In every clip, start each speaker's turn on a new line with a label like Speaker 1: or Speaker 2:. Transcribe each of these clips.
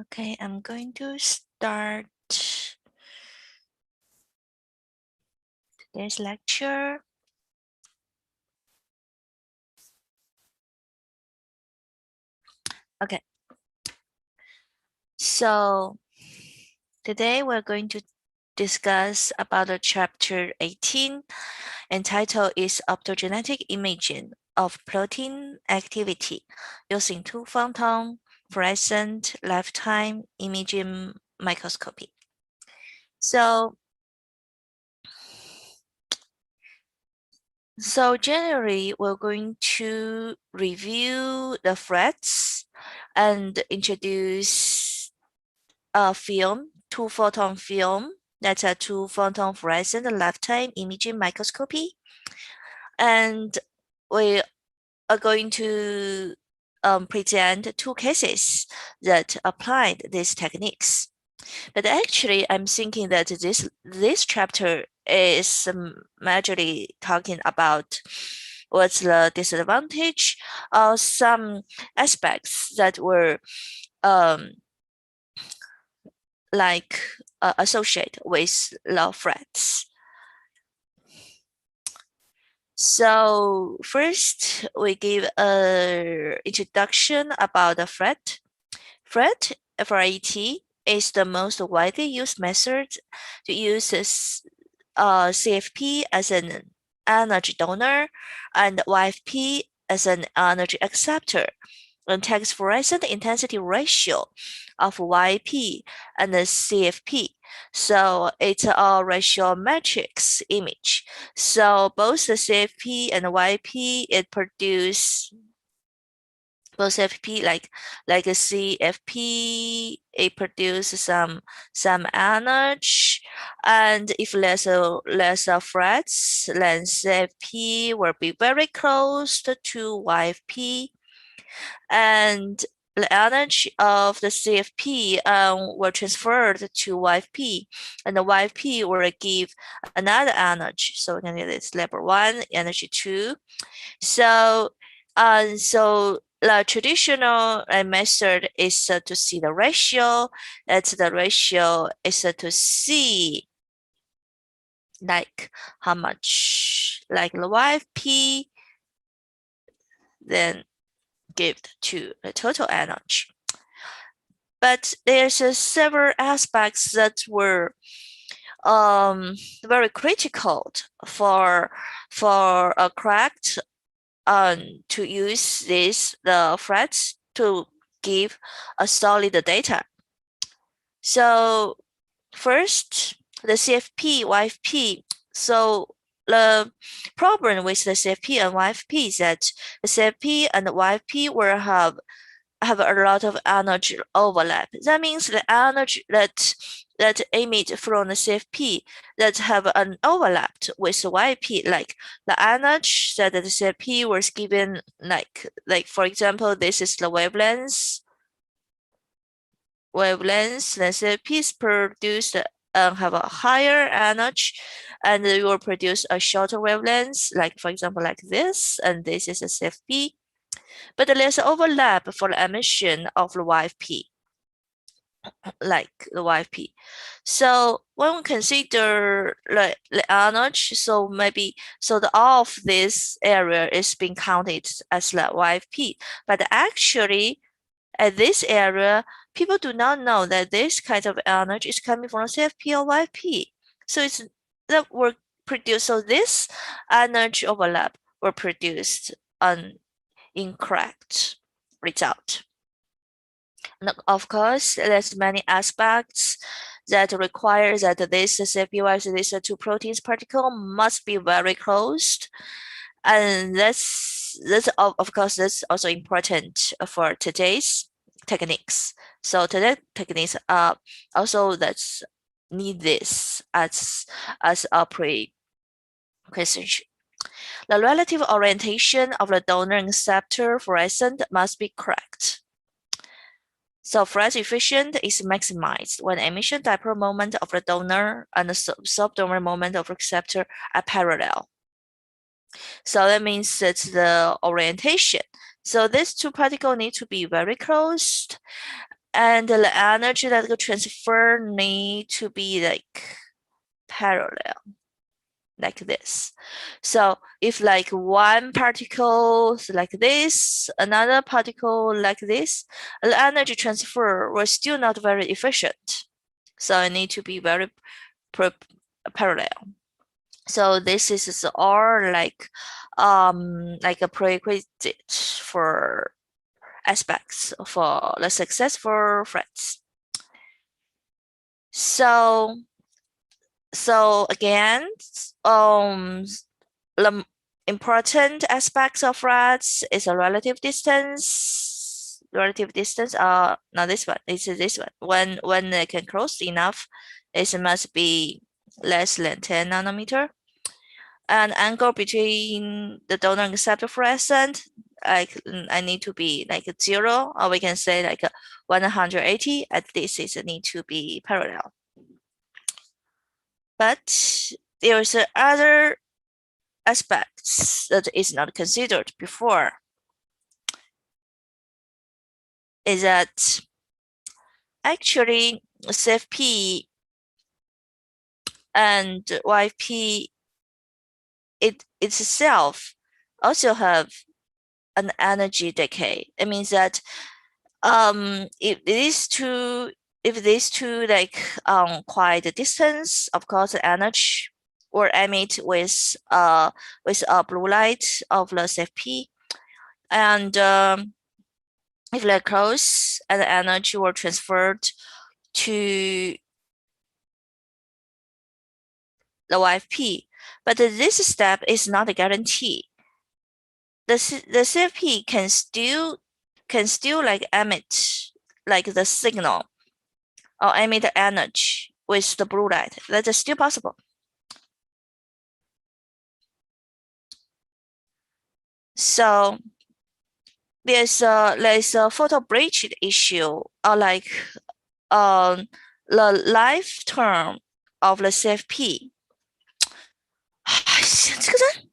Speaker 1: Okay, I'm going to start today's lecture. Okay, so today we're going to discuss about the chapter 18, and title is Optogenetic Imaging of Protein Activity using two-photon fluorescent lifetime imaging microscopy. So generally, we're going to review the threads and introduce a film, two-photon film. That's a two-photon fluorescent lifetime imaging microscopy. And we are going to present two cases that applied these techniques. But actually, I'm thinking that this chapter is majorly talking about what's the disadvantage of some aspects that were associated with the threats. So first, we give a introduction about the FRET. FRET, F-R-E-T, is the most widely used method to use CFP as an energy donor and YFP as an energy acceptor, and takes fluorescent intensity ratio of YP and the CFP. So it's a ratio matrix image. So both the CFP and the YP, it produce both CFP like a CFP, it produces some energy, and if less threads, then CFP will be very close to YFP, and the energy of the CFP were transferred to YFP, and the YFP will give another energy. So we can get this level 1, energy 2. So the traditional method is to see the ratio. That's the ratio is to see like how much like the YFP, then give to the total energy. But there's several aspects that were very critical for a correct to use the threads to give a solid data. So first, the CFP, YFP. So the problem with the CFP and YFP is that the CFP and the YFP will have a lot of energy overlap. That means the energy that emit from the CFP that have an overlap with the YP, like the energy that the CFP was given, like for example, this is the wavelength. The CFP is produced have a higher energy, and you will produce a shorter wavelength, like for example, like this, and this is a CFP. But there's overlap for the emission of the YFP, like the YFP. So when we consider the energy, so maybe all of this area is being counted as the YFP. But actually, at this area, people do not know that this kind of energy is coming from CFP or YFP. So it's that were produced. So this energy overlap were produced an incorrect result. And of course, there's many aspects that require that this CFP, these two proteins particle must be very close, and that's of course that's also important for today's techniques. So today's techniques are also that's need this as a prerequisite. The relative orientation of the donor and acceptor fluorescent must be correct. So fluorescence efficient is maximized when emission dipole moment of the donor and the subdonor moment of the receptor are parallel. So that means that the orientation So these two particles need to be very close, and the energy that will transfer need to be like parallel, like this. So if like one particle like this, another particle like this, the energy transfer was still not very efficient. So it need to be very parallel. So this is all like a prerequisite for aspects for the successful threads. So again, the important aspects of threads is a relative distance. Relative distance, not this one. It's this one. When they can close enough, it must be less than 10 nanometer. And angle between the donor and acceptor fluorescent, like I need to be like 0, or we can say like 180. At least it need to be parallel. But there's other aspects that is not considered before. Is that actually CFP and YP it itself also have an energy decay. It means that if these two like quite a distance, of course the energy or emit with a blue light of the CFP, and if they're close and the energy were transferred to the YFP, but this step is not a guarantee. The CFP can still like emit like the signal or emit the energy with the blue light. That is still possible. So there's a photo bridge issue, or like the lifetime of the CFP. 这个人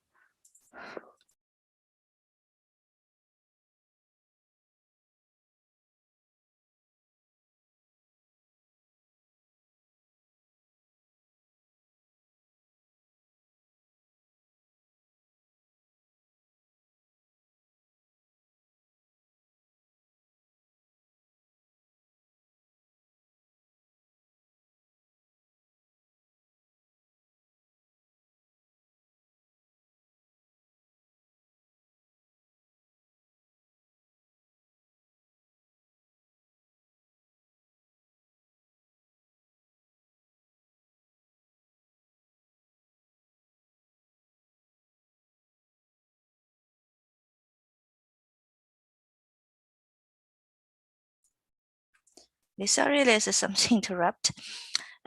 Speaker 1: Sorry, there's something interrupt.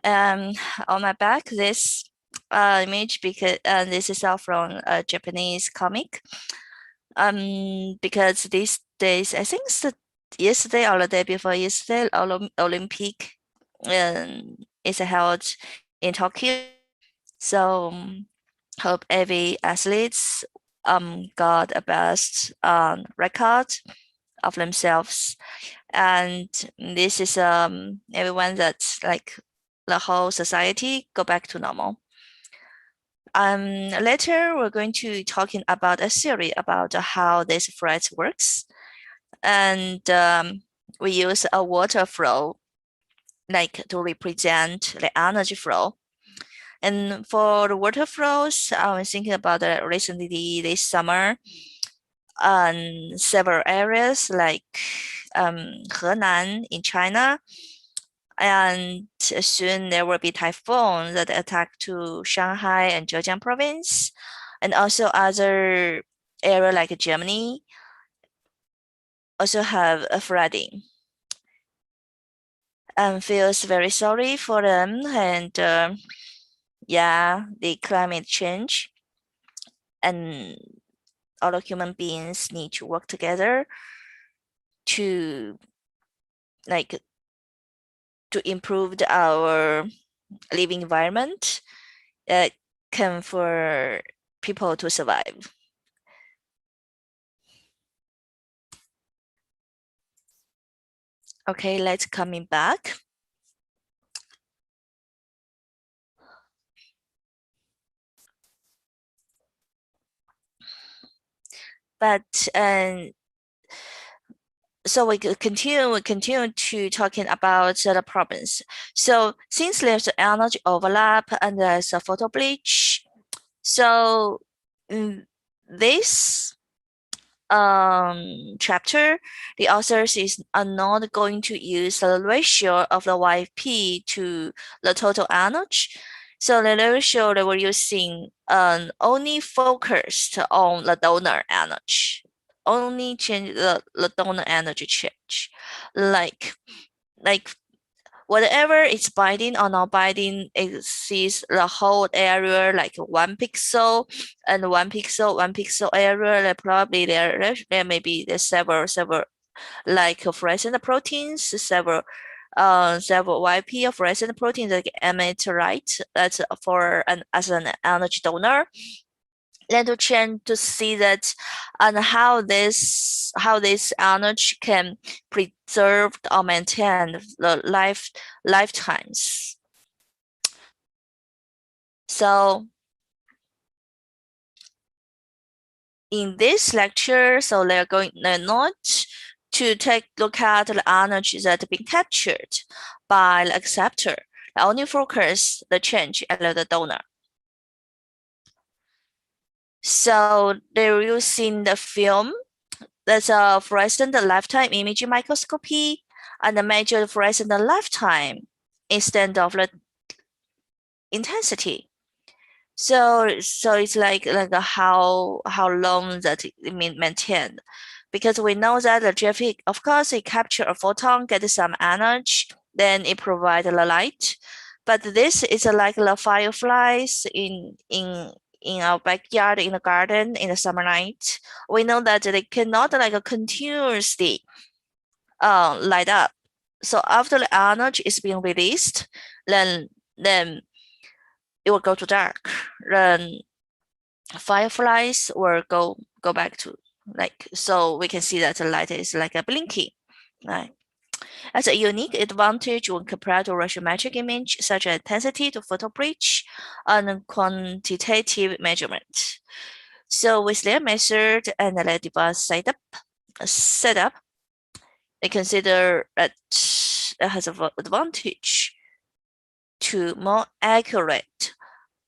Speaker 1: On my back, this image because this is all from a Japanese comic. Because these days, I think it's yesterday or the day before yesterday, Olympic is held in Tokyo. So hope every athletes got a best record of themselves, and this is everyone that's like the whole society go back to normal. Later we're going to talking about a theory about how this thread works, and we use a water flow like to represent the energy flow. And for the water flows, I was thinking about recently this summer, several areas like Henan in China, and soon there will be typhoons that attack to Shanghai and Zhejiang province, and also other area like Germany also have a flooding. Feels very sorry for them, and yeah, the climate change, and all human beings need to work together to like to improve our living environment that can for people to survive. Okay, let's coming back. But so we continue to talking about the problems. So since there's energy overlap and there's a photo bleach, so this chapter, the authors are not going to use the ratio of the YP to the total energy. So the ratio they were using only focused on the donor energy, only change the donor energy change, like like whatever is binding or not binding, it sees the whole area like 1 pixel and 1 pixel area. Like probably there may be there's several like fluorescent proteins, several YP of fluorescent proteins that emit light. That's for as an energy donor. Then to change to see that and how this energy can preserve or maintain the lifetimes. So in this lecture, so they're not to take look at the energy that been captured by the acceptor. They only focus the change at the donor. So they're using the film. That's a fluorescent lifetime imaging microscopy and measure fluorescent lifetime instead of the intensity. So it's like how long that it maintained, because we know that the GFE, of course, it capture a photon, get some energy, then it provide the light. But this is like the fireflies in our backyard, in the garden, in the summer night. We know that they cannot like continuously light up. So after the energy is being released, then it will go to dark. Then fireflies will go back to like, so we can see that the light is like a blinking, right? As a unique advantage when compared to radiometric image, such as intensity to photo bridge and quantitative measurement. So with their method and the device setup, they consider that it has an advantage to more accurate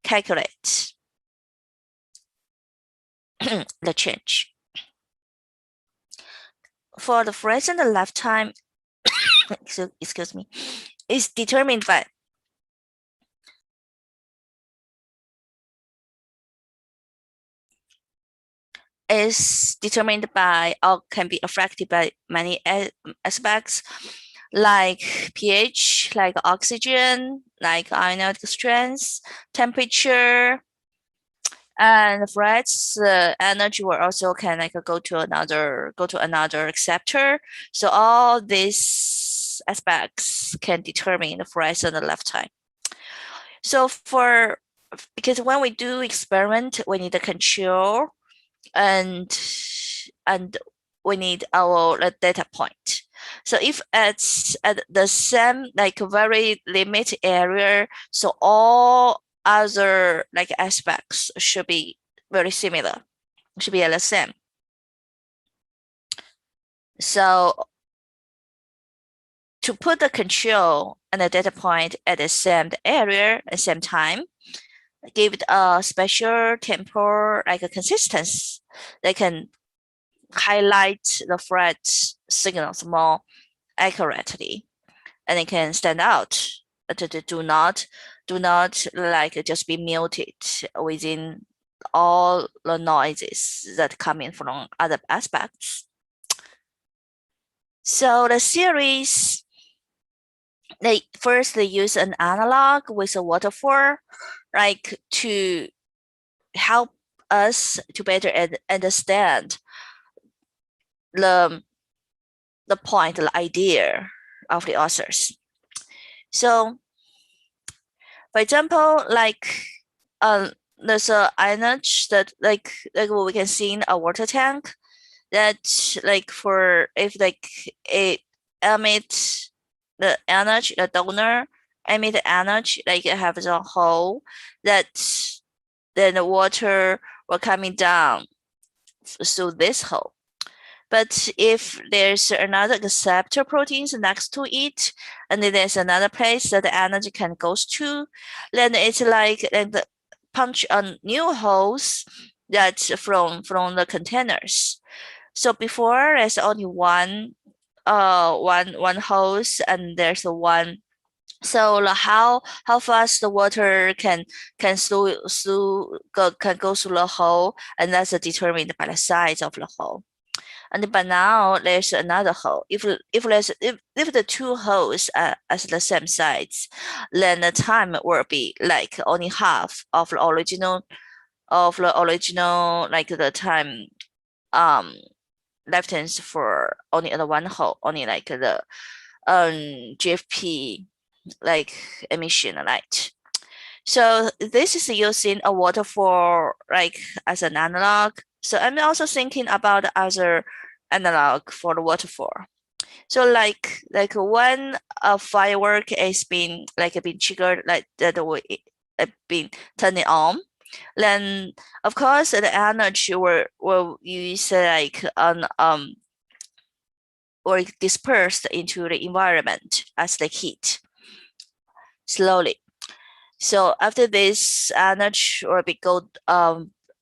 Speaker 1: calculate the change. For the fluorescent lifetime, excuse me, is determined by or can be affected by many aspects like pH, like oxygen, like ionic strength, temperature, and Fred's energy will also can like go to another acceptor. So all these aspects can determine the fluorescent lifetime. So because when we do experiment, we need a control and we need our data point. So if it's at the same like very limited area, so all other like aspects should be very similar, should be the same. So to put the control and the data point at the same area at the same time, give it a special temporal like a consistency. They can highlight the thread signals more accurately, and it can stand out. Do not like just be muted within all the noises that come in from other aspects. So the series, they use an analog with a waterfall, like to help us to better understand the point, the idea of the authors. So, for example, like there's a image that like what we can see in a water tank that like for if like it emit the energy, the donor emit the energy, like have a hole that then the water will coming down through this hole. But if there's another acceptor proteins next to it, and then there's another place that the energy can goes to, then it's like the punch on new holes that from the containers. So before there's only one hose, and there's one. So how fast the water can go through the hole, and that's determined by the size of the hole. And but now there's another hole. If the two holes are as the same size, then the time will be like only half of the original like the time left for only the one hole, only like the GFP like emission light. So this is using a waterfall like as an analog. So I'm also thinking about other analog for the waterfall. So like when a firework is being triggered, like that way been turning on, then of course the energy will use like on or dispersed into the environment as the heat slowly. So after this energy will be go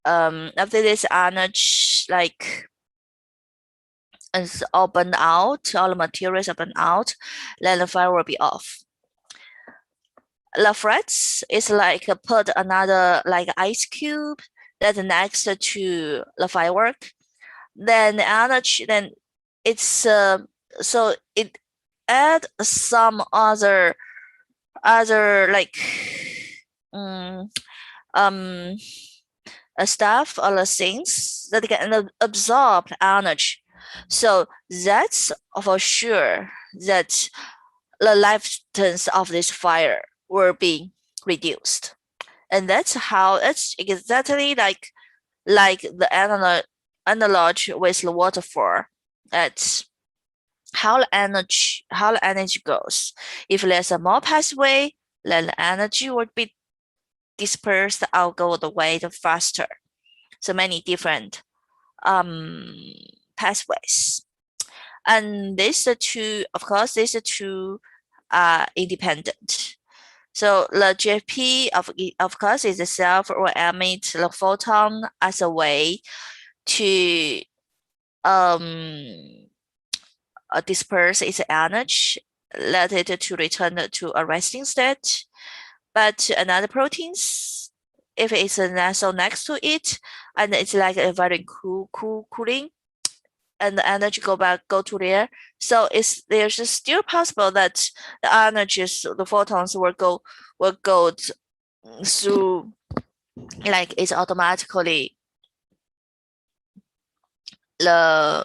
Speaker 1: after this energy like is all burned out, all the materials are burned out, then the fire will be off. The frets is like put another like ice cube that's next to the firework. Then the energy, then it's so it add some other like um stuff or the things that can absorb energy. So that's for sure that the lifetimes of this fire will be reduced. And that's how it's exactly like the analog with the waterfall. That's how the energy goes. If there's a more pathway, then the energy would be dispersed out go the way the faster. So many different pathways. And these two, of course, these two are independent. So the GFP of course is itself will emit the photon as a way to disperse its energy, let it to return to a resting state. But another proteins, if it's so next to it, and it's like a very cooling, and the energy go to there. So there's still possible that the energies, the photons will go through, like it's automatically the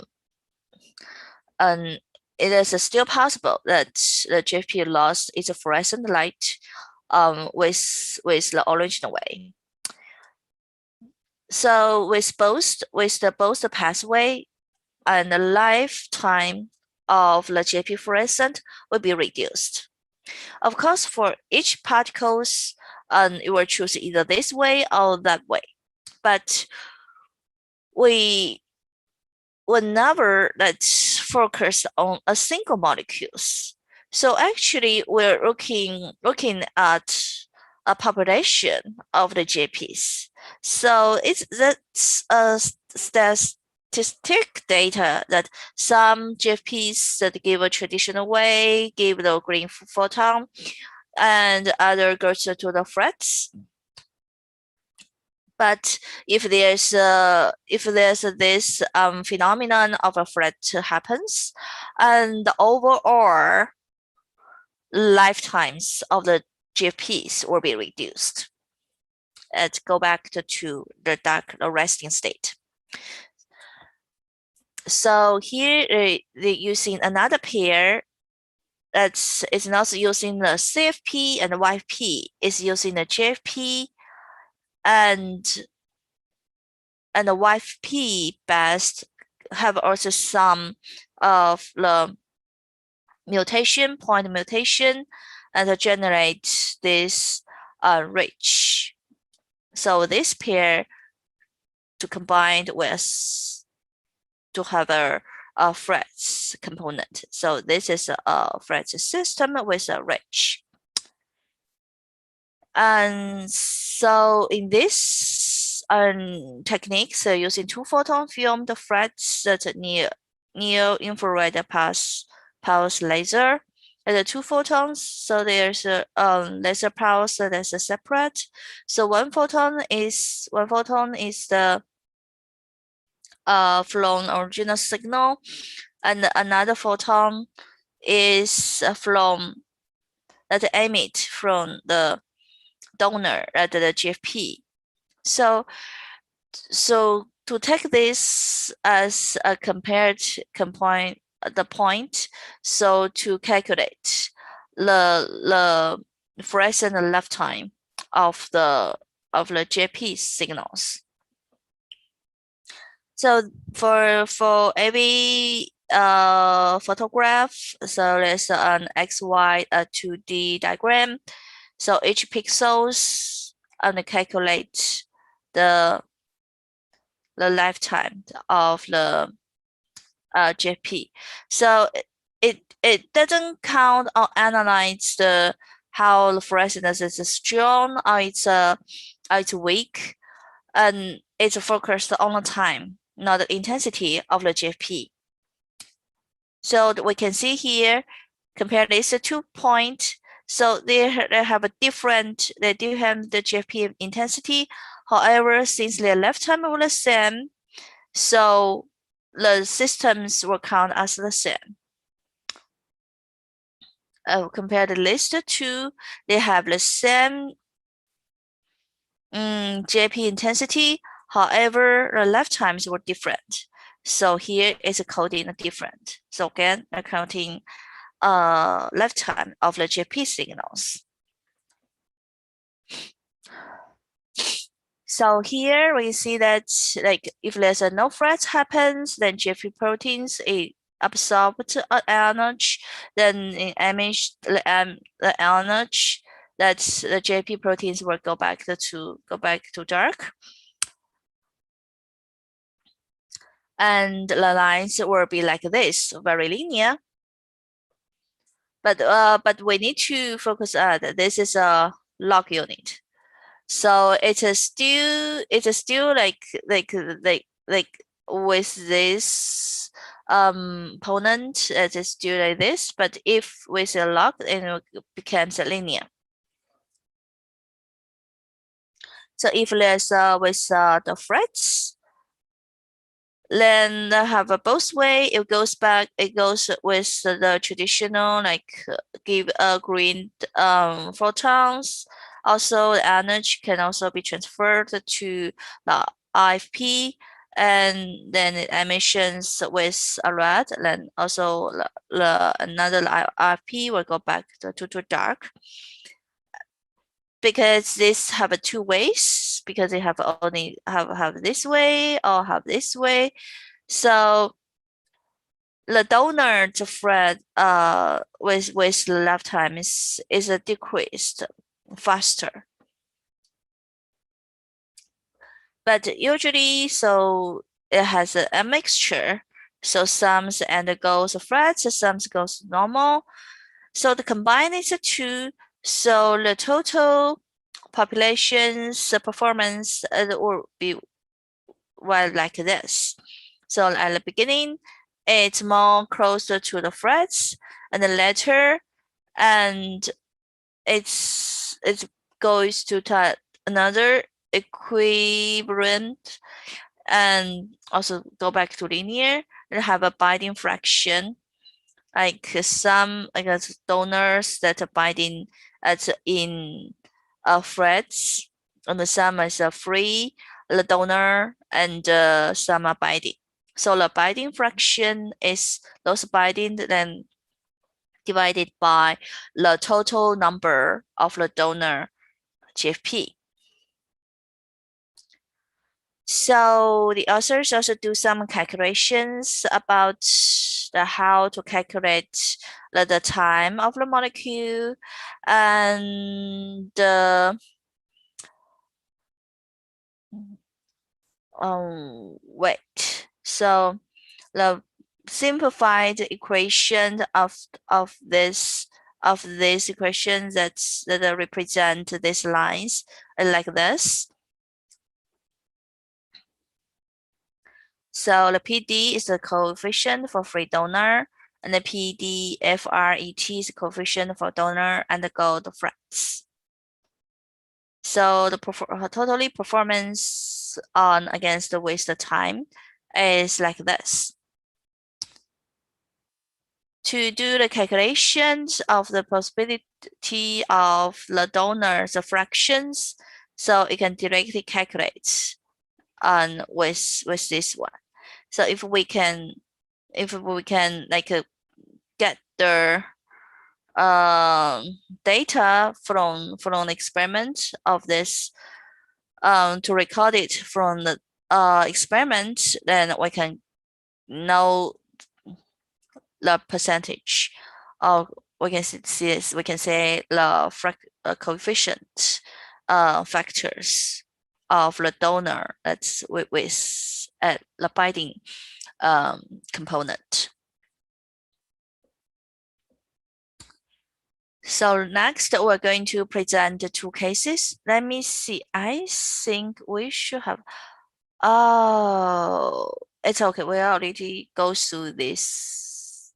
Speaker 1: it is still possible that the GFP lost its fluorescent light with the original way. So with both the pathway and the lifetime of the GFP fluorescent will be reduced. Of course, for each particles, you will choose either this way or that way. But we will never let's focus on a single molecules. So actually, we're looking at a population of the GPs. So that's a statistic data that some GFPs that give a traditional way give the green photon, and other goes to the frets. But if there's this phenomenon of a fret happens, and the overall lifetimes of the GFPs will be reduced. Let's go back to the resting state. So here they're using another pair that's is not using the CFP and the YFP. It's using the GFP and the YFP best have also some of the mutation, point mutation, and generate this ridge. So this pair to combine with to have a frets component. So this is a frets system with a ridge. And so in this technique, so using 2-photon film, the frets that near infrared pulse laser, and the 2 photons. So there's a laser pulse that's a separate. So one photon is the from original signal, and another photon is from that emit from the donor at the GFP. So to take this as a the point, so to calculate the fluorescent lifetime of the GFP signals. So for every photograph, so there's an XY 2D diagram. So each pixels and calculate the lifetime of the GFP. So it doesn't count or analyze how the fluorescence is strong or it's weak, and it's focused on the time, not the intensity of the GFP. So we can see here, compare these 2 points. So they have a different, they do have the GFP intensity. However, since their lifetime are the same, so the systems will count as the same. Compared to list 2, they have the same GFP intensity. However, the lifetimes were different. So here is coding different. So again, accounting lifetime of the GFP signals. So here we see that like if there's a no threat happens, then GFP proteins absorbed energy, then in image the energy that the GFP proteins will go back to dark. And the lines will be like this, very linear. But we need to focus on this is a log unit. So it is still like with this component, it is still like this, but if with a log, it becomes linear. So if there's with the frets, then have a both way. It goes with the traditional like give green photons. Also, the energy can also be transferred to the IFP, and then emissions with a red. Then also another IFP will go back to dark. Because this have 2 ways, because they have only have this way or have this way. So the donor to Fred with the lifetime is decreased faster. But usually, so it has a mixture. So some undergoes flat, some goes normal. So the combine is 2. So the total population's performance will be like this. So at the beginning, it's more closer to the frets, and then later, and it goes to another equivalent, and also go back to linear and have a binding fraction. Like some donors that are binding in frets, and some is free the donor, and some are binding. So the binding fraction is those binding then divided by the total number of the donor GFP. So the authors also do some calculations about how to calculate the time of the molecule and weight. So the simplified equation of this equation that represent these lines like this. So the PD is the coefficient for free donor, and the PDFRET is the coefficient for donor and the gold flats. So the totally performance on against the waste time is like this. To do the calculations of the possibility of the donor's fractions, so it can directly calculate on with this one. So if we can like get the data from the experiment of this to record it from the experiment, then we can know the percentage of we can say the coefficient factors of the donor that's with the binding component. So next we're going to present the two cases. Let me see. I think we should have. Oh, it's okay. We already go through this.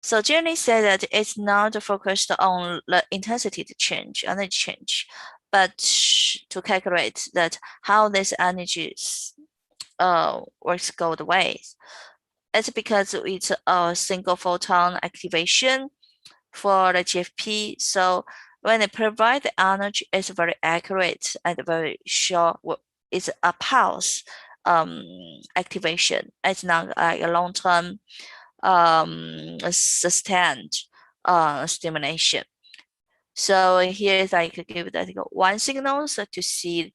Speaker 1: So Jenny said that it's not focused on the intensity change, energy change, but to calculate that how this energy works both ways. It's because it's a single photon activation for the GFP. So when they provide the energy, it's very accurate and very short. It's a pulse activation. It's not like a long-term sustained stimulation. So here is like give that one signal so to see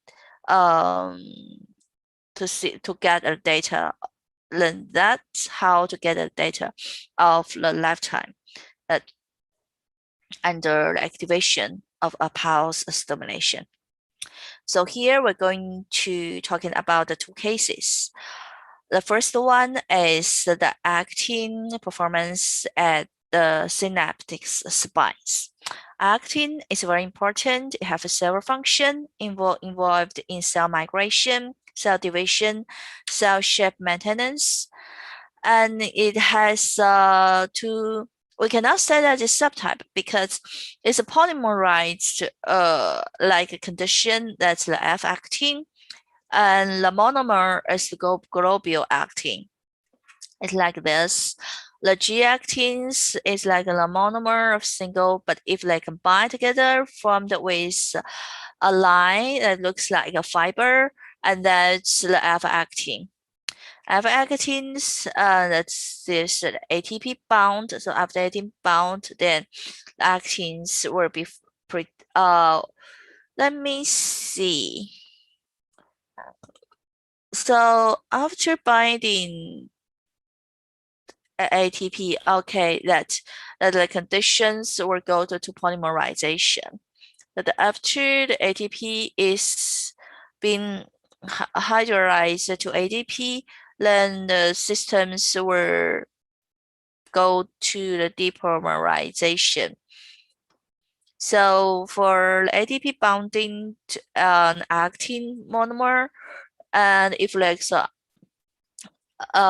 Speaker 1: to get a data. Then that's how to get the data of the lifetime under the activation of a pulse stimulation. So here we're going to talking about the two cases. The first one is the actin performance at the synaptic spines. Actin is very important. It has several functions involved in cell migration, cell division, cell shape maintenance, and it has two. We cannot say that it's subtype because it's a polymerized like a condition that's the F actin, and the monomer is the globule actin. It's like this. The G actins is like a monomer of single, but if they combine together, formed with a line that looks like a fiber, and that's the alpha actin. Alpha actins, that's this ATP bound. So after ATP bound, then the actins will be let me see. So after binding ATP, okay, that the conditions will go to polymerization. That after the ATP is being hydrolyzed to ADP, then the systems will go to the depolymerization. So for ATP bonding to an actin monomer, and if there's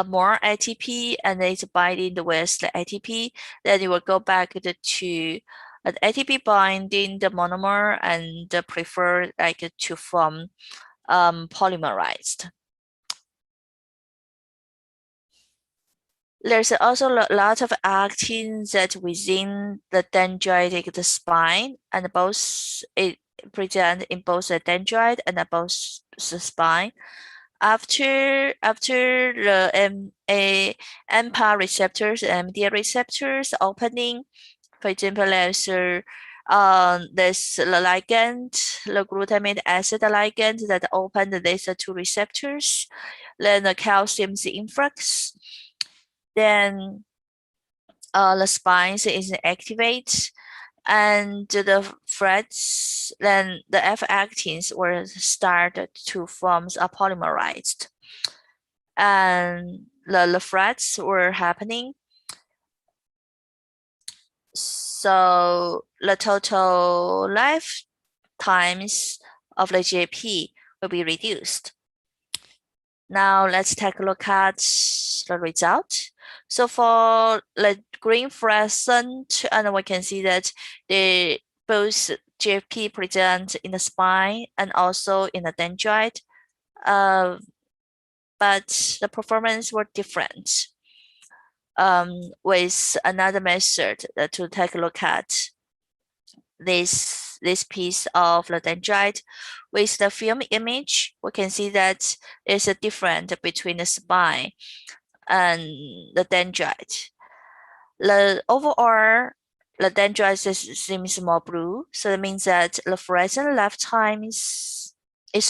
Speaker 1: more ATP and it's binding with the ATP, then it will go back to an ATP binding the monomer and prefer like to form polymerized. There's also a lot of actin that within the dendritic spine, and both it present in both the dendrite and both the spine. After the MPA receptors and MDA receptors opening, for example, there's There's the ligand, the glutamate acid ligand that open these two receptors. Then the calcium influx. Then the spines is activate, and the threads, then the F-actins will start to form a polymerized, and the threads were happening. So the total lifetimes of the GAP will be reduced. Now let's take a look at the result. So for the green fluorescent, and we can see that they both GFP present in the spine and also in the dendrite, but the performance were different. With another method to take a look at this piece of the dendrite. With the film image, we can see that there's a difference between the spine and the dendrite. The overall, the dendrite seems more blue, so that means that the fluorescent lifetime is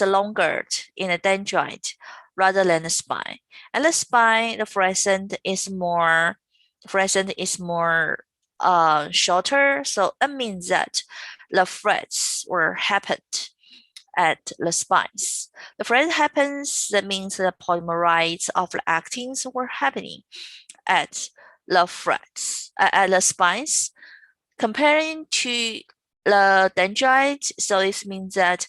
Speaker 1: longer in the dendrite rather than the spine. And the spine, the fluorescent is more shorter, so that means that the threads were happened at the spines. The thread happens, that means the polymerize of the actins were happening at the threads, at the spines. Comparing to the dendrite, so this means that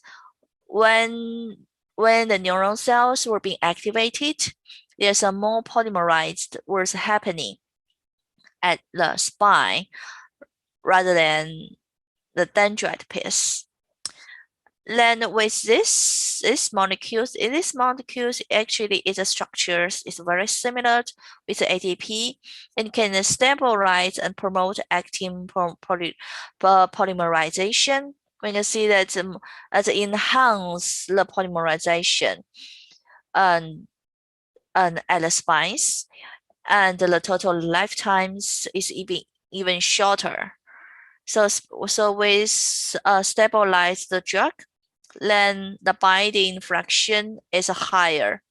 Speaker 1: when the neuron cells were being activated, there's a more polymerized was happening at the spine rather than the dendrite piece. Then with these molecules actually its structures is very similar with the ATP and can stabilize and promote actin polymerization. We can see that as enhance the polymerization and at the spines, and the total lifetimes is even shorter. So with stabilize the drug, then the binding fraction is higher,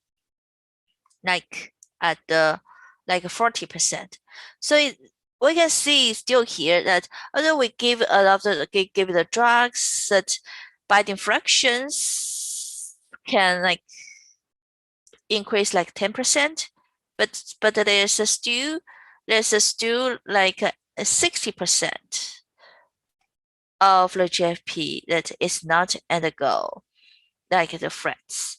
Speaker 1: like at the 40%. So we can see still here that although we give a lot of give the drugs, that binding fractions can increase 10%, but there's still like 60% of the GFP that is not undergo like the threats.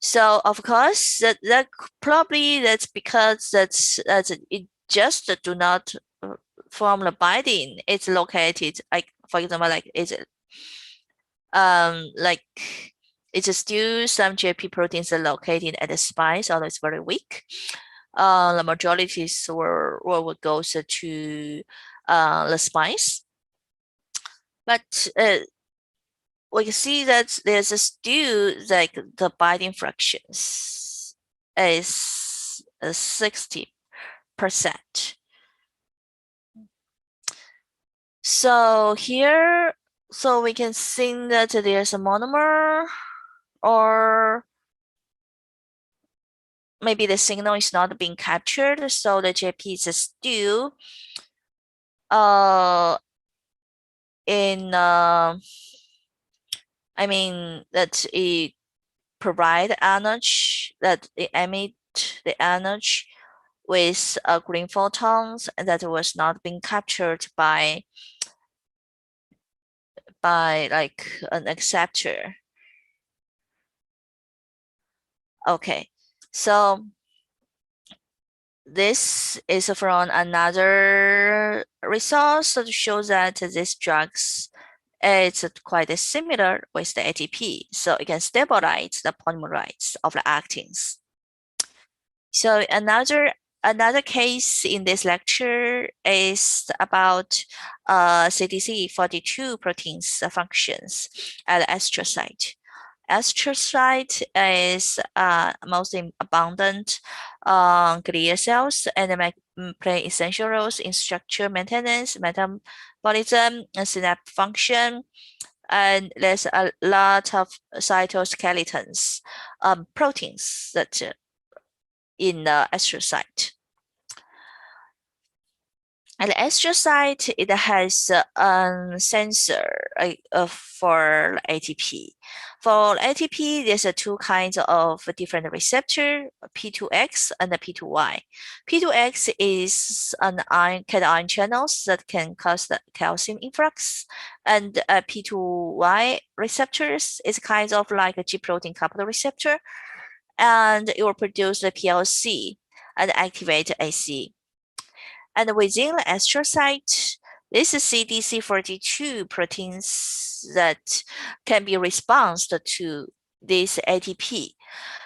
Speaker 1: So of course that probably that's because that it just do not form the binding. It's located for example like it's still some GFP proteins are located at the spine, although it's very weak. The majority will go to the spines. But we can see that there's still the binding fractions is 60%. So here, so we can see that there's a monomer, or maybe the signal is not being captured, so the JP is still I mean that it provide energy, that it emit the energy with green photons, and that was not being captured by like an acceptor. Okay, so this is from another resource that shows that these drugs it's quite similar with the ATP, so it can stabilize the polymerase of the actins. So another case in this lecture is about CDC42 proteins functions at the astrocyte. Astrocyte is most abundant glial cells and play essential roles in structure maintenance, metabolism, and synapse function. And there's a lot of cytoskeletons, proteins that in the astrocyte. And the astrocyte, it has a sensor for ATP. For ATP, there's two kinds of different receptor, P2X and the P2Y. P2X is an cation channels that can cause the calcium influx, and P2Y receptors is kind of like a G protein coupled receptor, and it will produce the PLC and activate AC. And within the astrocyte, this is CDC42 proteins that can be responsive to this ATP.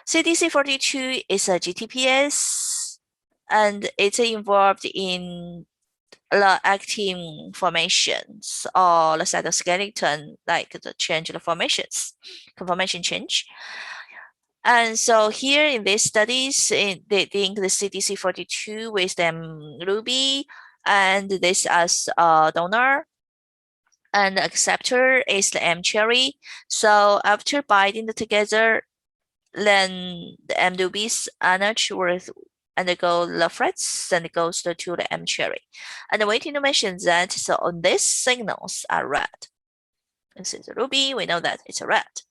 Speaker 1: CDC42 is a GTPase, and it's involved in the actin formations or the cytoskeleton, like the change the formations, conformation change. And so here in these studies, they link the CDC42 with them Ruby, and this as a donor, and the acceptor is the M cherry. So after binding together, then the M rubies energy will undergo the frets and it goes to the M cherry. And the way to mention that, so on these signals are red. This is ruby, we know that it's a red.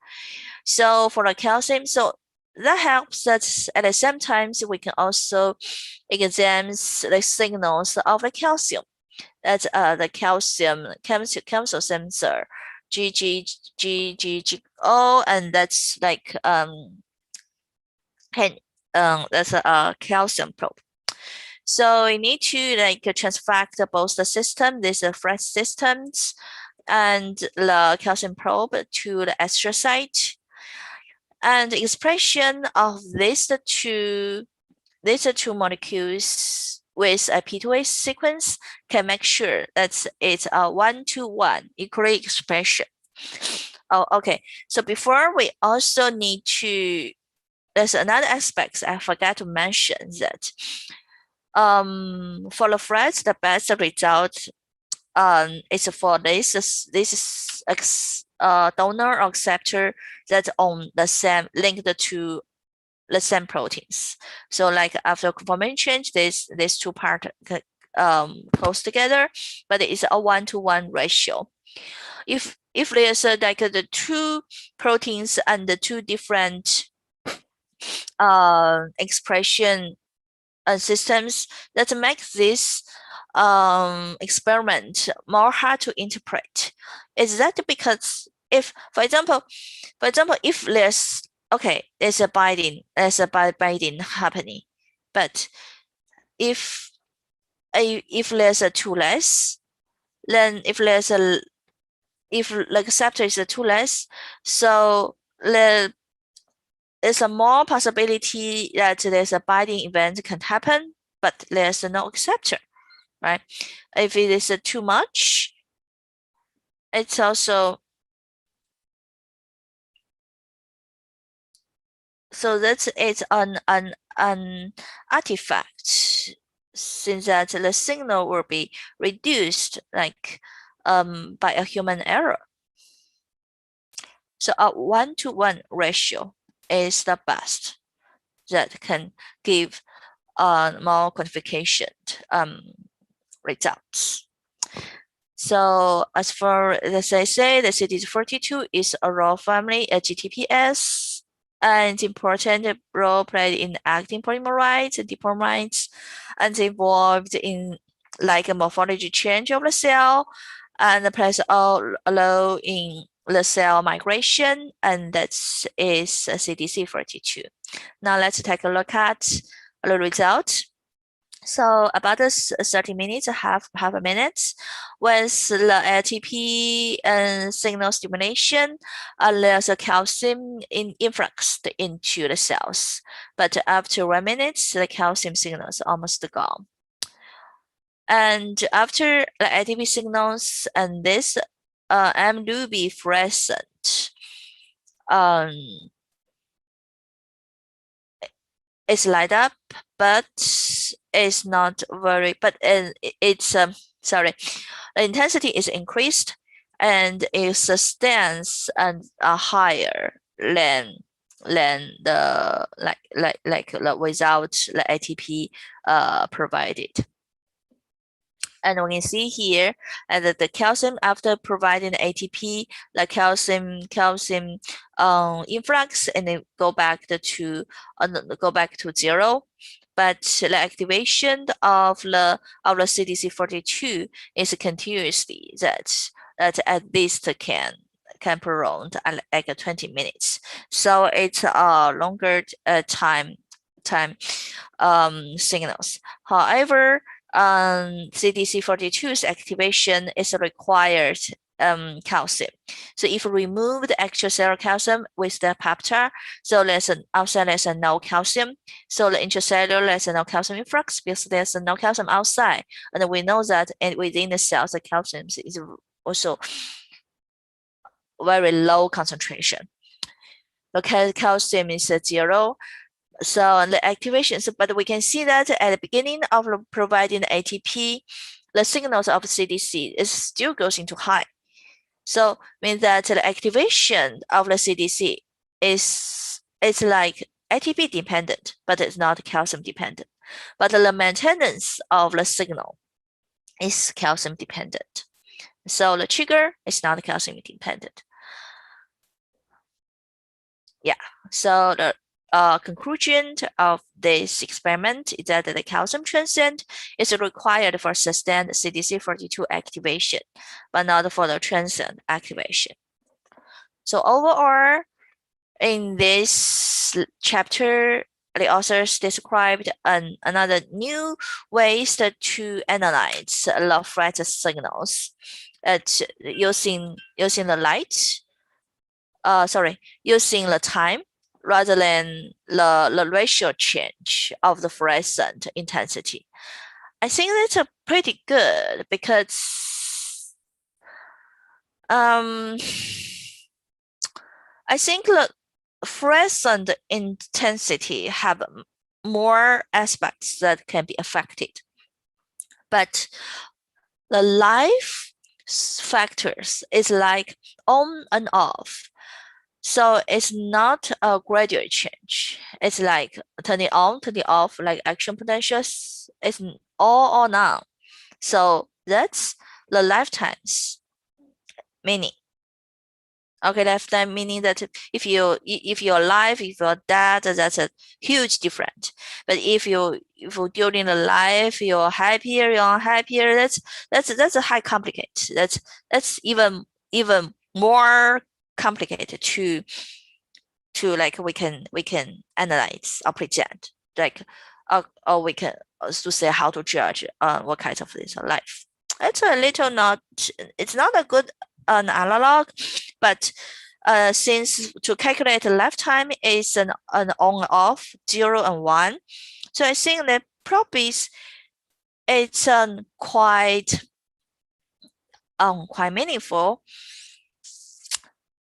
Speaker 1: So for the calcium, so that helps that at the same time we can also examine the signals of the calcium. That's the calcium chemical sensor GGGGO, and that's like that's a calcium probe. So we need to like transfact both the system, these fret systems, and the calcium probe to the astrocyte. And the expression of these two molecules with a P2A sequence can make sure that it's a 1-to-1 equally expression. Oh, okay. So before we also need to, there's another aspect I forgot to mention that for the frets, the best result is for this donor or acceptor that's on the same linked to the same proteins. So like after conformation change, these two parts close together, but it's a 1-to-1 ratio. If there's like the two proteins and the two different expression systems, that makes this experiment more hard to interpret. Is that because if, for example, if there's a binding happening, but if there's a two less, then if the receptor is a two less, so there's a more possibility that there's a binding event can happen, but there's no acceptor, right? If it is too much, it's also, so that's it's an artifact, since that the signal will be reduced like by a human error. So a 1-to-1 ratio is the best that can give more quantification results. So as for, as I say, the CD42 is a raw family, a GTPase, and important role played in actin polymerides and depolymerides, and involved in like a morphology change of the cell, and plays a role in the cell migration, and that is CDC42. Now let's take a look at the result. So about 30 minutes, half a minute, with the ATP and signal stimulation, there's a calcium influxed into the cells. But after 1 minute, the calcium signal is almost gone. And after the ATP signals and this M-Ruby fluorescent it's light up, but it's not very, but it's, sorry, the intensity is increased and it sustains and higher than the like the without the ATP provided. And we can see here that the calcium after providing the ATP, the calcium influx and then go back to zero. But the activation of the CDC42 is continuously that at least can prolong like 20 minutes. So it's a longer time signals. However, CDC42's activation is required calcium. So if we remove the extracellular calcium with the peptide, so outside there's no calcium. So the intracellular there's no calcium influx because there's no calcium outside. And we know that within the cells, the calcium is also very low concentration. Because calcium is 0. So the activations, but we can see that at the beginning of providing the ATP, the signals of CDC is still goes into high. So means that the activation of the CDC is like ATP dependent, but it's not calcium dependent. But the maintenance of the signal is calcium dependent. So the trigger is not calcium dependent. Yeah, so the conclusion of this experiment is that the calcium transient is required for sustained CDC42 activation, but not for the transient activation. So overall, in this chapter, the authors described another new ways to analyze the Fred signals using the light. Using the time rather than the ratio change of the fluorescent intensity. I think that's a pretty good because I think the fluorescent intensity have more aspects that can be affected, but the life factors is like on and off. So it's not a gradual change. It's like turning on, turning off, like action potentials. It's all or none. So that's the lifetime's meaning. Okay, lifetime meaning that if you're alive, if you're dead, that's a huge difference. But if during the life you're happier, you're unhappier, that's a high complicated. That's even more complicated to like we can analyze or present, like or we can to say how to judge what kind of this life. It's a little not, it's not a good analog, but since to calculate the lifetime is an on off 0 and 1, so I think that probably it's quite meaningful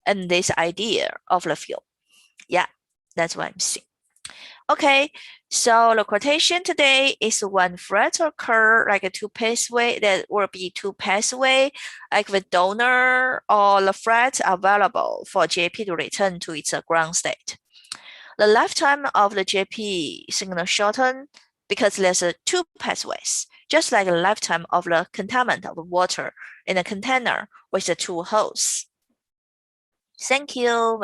Speaker 1: in this idea of the field. Yeah, that's what I'm saying. Okay, so the quotation today is when threats occur like a two pathway, that will be two pathway, like the donor or the threat available for JP to return to its ground state. The lifetime of the JP signal shorten because there's two pathways, just like the lifetime of the containment of water in a container with the two holes. Thank you very